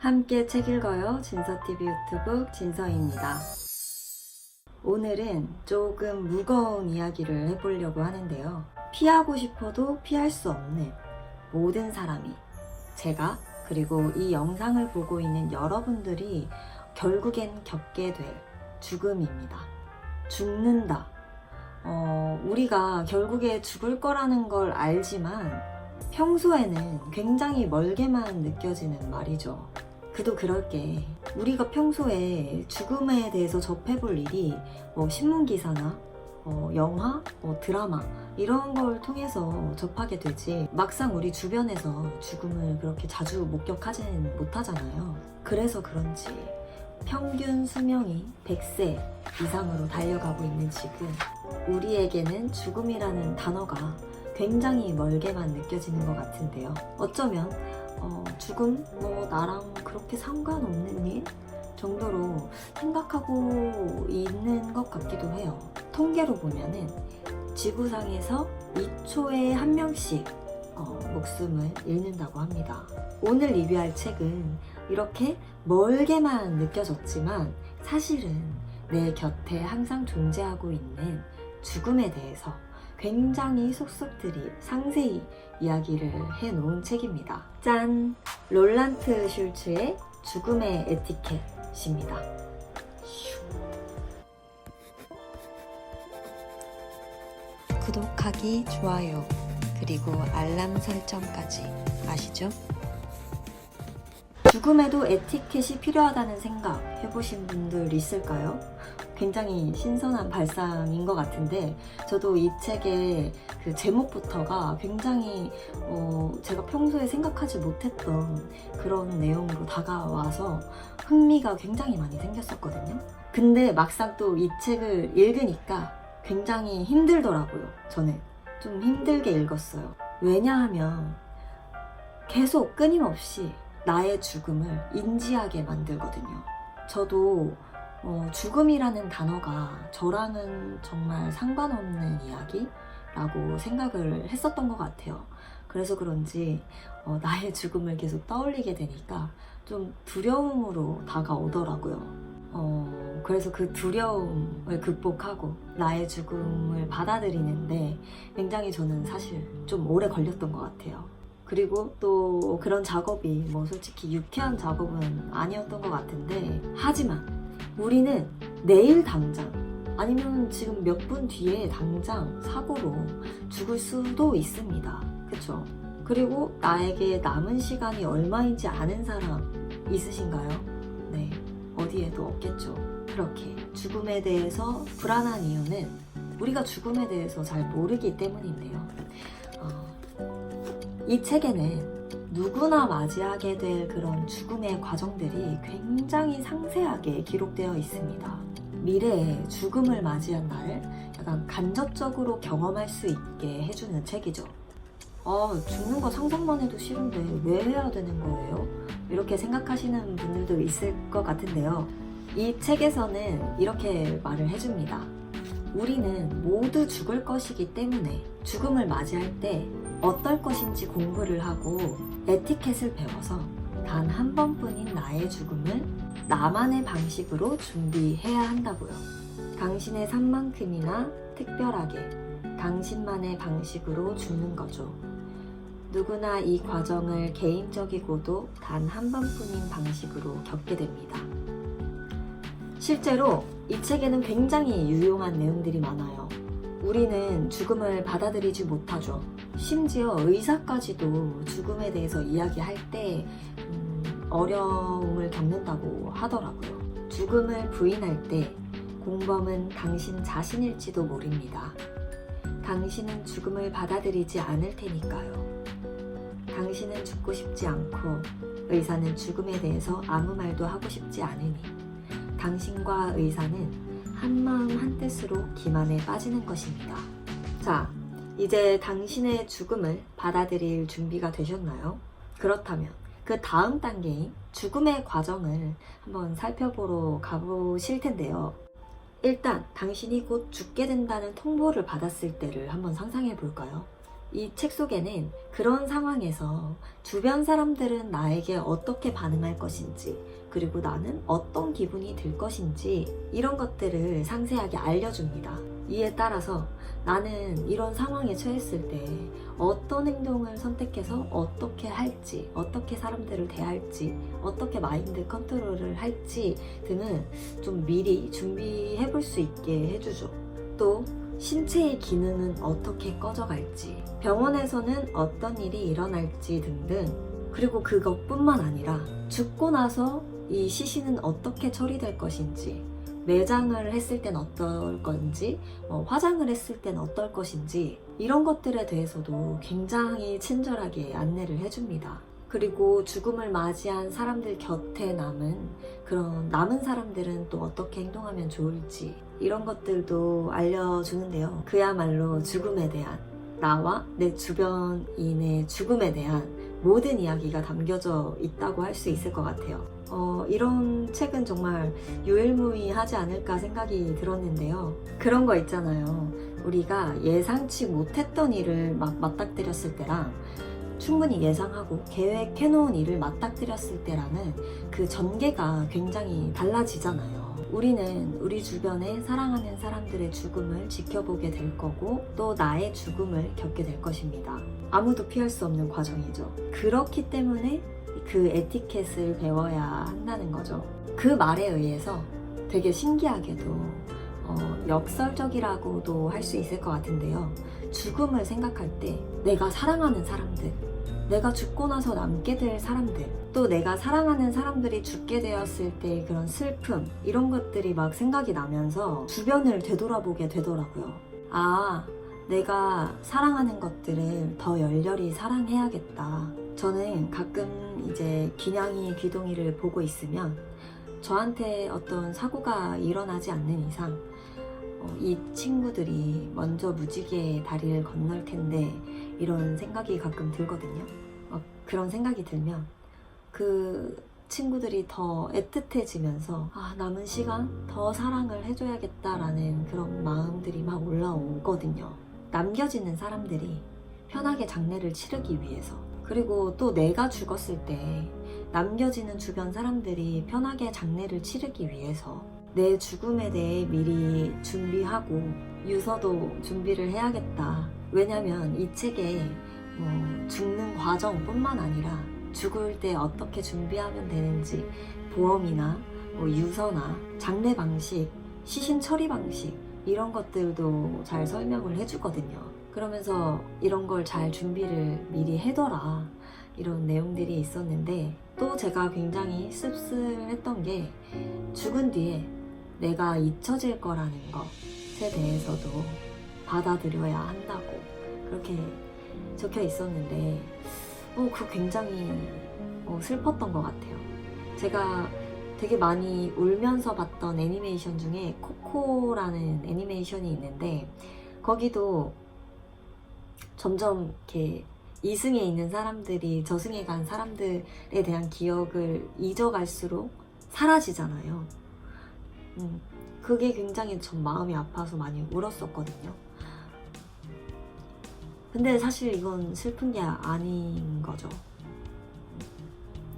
함께 책 읽어요. 진서TV 유튜브 진서입니다. 오늘은 조금 무거운 이야기를 해보려고 하는데요. 피하고 싶어도 피할 수 없는 모든 사람이, 제가 그리고 이 영상을 보고 있는 여러분들이 결국엔 겪게 될 죽음입니다. 죽는다. 우리가 결국에 죽을 거라는 걸 알지만 평소에는 굉장히 멀게만 느껴지는 말이죠. 그도 그럴 게, 우리가 평소에 죽음에 대해서 접해볼 일이 신문기사나 영화, 드라마 이런 걸 통해서 접하게 되지, 막상 우리 주변에서 죽음을 그렇게 자주 목격하지는 못하잖아요. 그래서 그런지 평균 수명이 100세 이상으로 달려가고 있는 지금, 우리에게는 죽음이라는 단어가 굉장히 멀게만 느껴지는 것 같은데요. 어쩌면 죽음? 나랑 그렇게 상관없는 일? 정도로 생각하고 있는 것 같기도 해요. 통계로 보면은 지구상에서 2초에 1명씩 목숨을 잃는다고 합니다. 오늘 리뷰할 책은 이렇게 멀게만 느껴졌지만 사실은 내 곁에 항상 존재하고 있는 죽음에 대해서 굉장히 속속들이 상세히 이야기를 해놓은 책입니다. 짠! 롤란트 슐츠의 죽음의 에티켓입니다. 구독하기, 좋아요, 그리고 알람 설정까지 아시죠? 죽음에도 에티켓이 필요하다는 생각 해보신 분들 있을까요? 굉장히 신선한 발상인 것 같은데, 저도 이 책의 그 제목부터가 굉장히 제가 평소에 생각하지 못했던 그런 내용으로 다가와서 흥미가 굉장히 많이 생겼었거든요. 근데 막상 또 이 책을 읽으니까 굉장히 힘들더라고요. 저는 좀 힘들게 읽었어요. 왜냐하면 계속 끊임없이 나의 죽음을 인지하게 만들거든요. 저도 죽음이라는 단어가 저랑은 정말 상관없는 이야기라고 생각을 했었던 것 같아요. 그래서 그런지 나의 죽음을 계속 떠올리게 되니까 좀 두려움으로 다가오더라고요. 그래서 그 두려움을 극복하고 나의 죽음을 받아들이는데 굉장히 저는 사실 좀 오래 걸렸던 것 같아요. 그리고 또 그런 작업이 솔직히 유쾌한 작업은 아니었던 것 같은데, 하지만 우리는 내일 당장, 아니면 지금 몇 분 뒤에 당장 사고로 죽을 수도 있습니다. 그쵸? 그리고 나에게 남은 시간이 얼마인지 아는 사람 있으신가요? 네, 어디에도 없겠죠. 그렇게 죽음에 대해서 불안한 이유는 우리가 죽음에 대해서 잘 모르기 때문인데요. 이 책에는 누구나 맞이하게 될 그런 죽음의 과정들이 굉장히 상세하게 기록되어 있습니다. 미래에 죽음을 맞이한 나를 약간 간접적으로 경험할 수 있게 해주는 책이죠. 죽는 거 상상만 해도 싫은데 왜 해야 되는 거예요? 이렇게 생각하시는 분들도 있을 것 같은데요. 이 책에서는 이렇게 말을 해줍니다. 우리는 모두 죽을 것이기 때문에 죽음을 맞이할 때 어떨 것인지 공부를 하고 에티켓을 배워서 단 한 번뿐인 나의 죽음을 나만의 방식으로 준비해야 한다고요. 당신의 삶만큼이나 특별하게 당신만의 방식으로 죽는 거죠. 누구나 이 과정을 개인적이고도 단 한 번뿐인 방식으로 겪게 됩니다. 실제로 이 책에는 굉장히 유용한 내용들이 많아요. 우리는 죽음을 받아들이지 못하죠. 심지어 의사까지도 죽음에 대해서 이야기할 때 어려움을 겪는다고 하더라고요. 죽음을 부인할 때 공범은 당신 자신일지도 모릅니다. 당신은 죽음을 받아들이지 않을 테니까요. 당신은 죽고 싶지 않고 의사는 죽음에 대해서 아무 말도 하고 싶지 않으니 당신과 의사는 한마음 한뜻으로 기만에 빠지는 것입니다. 자, 이제 당신의 죽음을 받아들일 준비가 되셨나요? 그렇다면 그 다음 단계인 죽음의 과정을 한번 살펴보러 가보실 텐데요. 일단 당신이 곧 죽게 된다는 통보를 받았을 때를 한번 상상해 볼까요? 이 책 속에는 그런 상황에서 주변 사람들은 나에게 어떻게 반응할 것인지, 그리고 나는 어떤 기분이 들 것인지, 이런 것들을 상세하게 알려줍니다. 이에 따라서 나는 이런 상황에 처했을 때 어떤 행동을 선택해서 어떻게 할지, 어떻게 사람들을 대할지, 어떻게 마인드 컨트롤을 할지 등을 좀 미리 준비해 볼 수 있게 해주죠. 또 신체의 기능은 어떻게 꺼져갈지, 병원에서는 어떤 일이 일어날지 등등, 그리고 그것뿐만 아니라 죽고 나서 이 시신은 어떻게 처리될 것인지, 매장을 했을 땐 어떨 건지, 화장을 했을 땐 어떨 것인지, 이런 것들에 대해서도 굉장히 친절하게 안내를 해줍니다. 그리고 죽음을 맞이한 사람들 곁에 남은 사람들은 또 어떻게 행동하면 좋을지, 이런 것들도 알려주는데요. 그야말로 죽음에 대한, 나와 내 주변인의 죽음에 대한 모든 이야기가 담겨져 있다고 할 수 있을 것 같아요. 이런 책은 정말 유일무이하지 않을까 생각이 들었는데요. 그런 거 있잖아요. 우리가 예상치 못했던 일을 막 맞닥뜨렸을 때랑 충분히 예상하고 계획해놓은 일을 맞닥뜨렸을 때랑은 그 전개가 굉장히 달라지잖아요. 우리는 우리 주변에 사랑하는 사람들의 죽음을 지켜보게 될 거고, 또 나의 죽음을 겪게 될 것입니다. 아무도 피할 수 없는 과정이죠. 그렇기 때문에 그 에티켓을 배워야 한다는 거죠. 그 말에 의해서 되게 신기하게도 역설적이라고도 할 수 있을 것 같은데요. 죽음을 생각할 때 내가 사랑하는 사람들, 내가 죽고 나서 남게 될 사람들, 또 내가 사랑하는 사람들이 죽게 되었을 때 그런 슬픔, 이런 것들이 막 생각이 나면서 주변을 되돌아보게 되더라고요. 아, 내가 사랑하는 것들을 더 열렬히 사랑해야겠다. 저는 가끔 이제 기냥이 귀동이를 보고 있으면 저한테 어떤 사고가 일어나지 않는 이상 이 친구들이 먼저 무지개의 다리를 건널 텐데, 이런 생각이 가끔 들거든요. 그런 생각이 들면 그 친구들이 더 애틋해지면서 남은 시간 더 사랑을 해줘야겠다라는 그런 마음들이 막 올라오거든요. 남겨지는 사람들이 편하게 장례를 치르기 위해서, 그리고 또 내가 죽었을 때 남겨지는 주변 사람들이 편하게 장례를 치르기 위해서 내 죽음에 대해 미리 준비하고 유서도 준비를 해야겠다. 왜냐면 이 책에 죽는 과정뿐만 아니라 죽을 때 어떻게 준비하면 되는지, 보험이나 유서나 장례 방식, 시신 처리 방식, 이런 것들도 잘 설명을 해주거든요. 그러면서 이런 걸 잘 준비를 미리 해둬라, 이런 내용들이 있었는데, 또 제가 굉장히 씁쓸했던 게 죽은 뒤에 내가 잊혀질 거라는 것에 대해서도 받아들여야 한다고 그렇게 적혀 있었는데 그거 굉장히 슬펐던 것 같아요. 제가 되게 많이 울면서 봤던 애니메이션 중에 코코라는 애니메이션이 있는데, 거기도 점점 이렇게 이승에 있는 사람들이 저승에 간 사람들에 대한 기억을 잊어갈수록 사라지잖아요. 그게 굉장히 전 마음이 아파서 많이 울었었거든요. 근데 사실 이건 슬픈 게 아닌 거죠.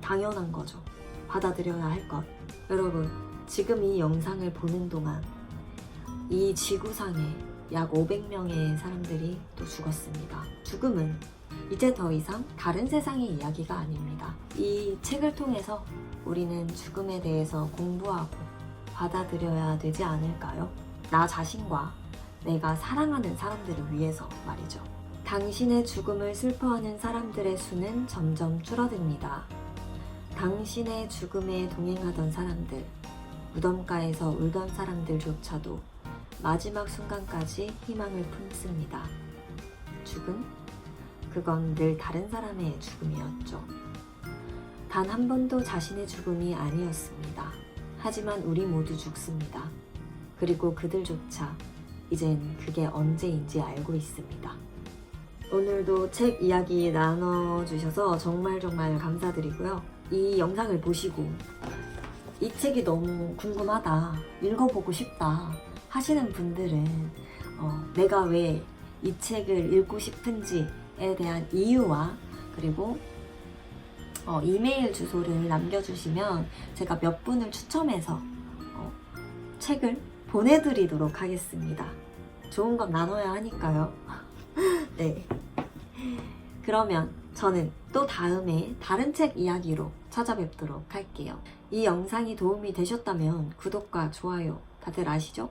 당연한 거죠. 받아들여야 할 것. 여러분, 지금 이 영상을 보는 동안 이 지구상에 약 500명의 사람들이 또 죽었습니다. 죽음은 이제 더 이상 다른 세상의 이야기가 아닙니다. 이 책을 통해서 우리는 죽음에 대해서 공부하고 받아들여야 되지 않을까요? 나 자신과 내가 사랑하는 사람들을 위해서 말이죠. 당신의 죽음을 슬퍼하는 사람들의 수는 점점 줄어듭니다. 당신의 죽음에 동행하던 사람들, 무덤가에서 울던 사람들조차도 마지막 순간까지 희망을 품습니다. 죽음? 그건 늘 다른 사람의 죽음이었죠. 단 한 번도 자신의 죽음이 아니었습니다. 하지만 우리 모두 죽습니다. 그리고 그들조차 이젠 그게 언제인지 알고 있습니다. 오늘도 책 이야기 나눠주셔서 정말 감사드리고요. 이 영상을 보시고 이 책이 너무 궁금하다, 읽어보고 싶다 하시는 분들은 내가 왜 이 책을 읽고 싶은지 대한 이유와 그리고 이메일 주소를 남겨주시면 제가 몇 분을 추첨해서 책을 보내드리도록 하겠습니다. 좋은 건 나눠야 하니까요. 네. 그러면 저는 또 다음에 다른 책 이야기로 찾아뵙도록 할게요. 이 영상이 도움이 되셨다면 구독과 좋아요 다들 아시죠?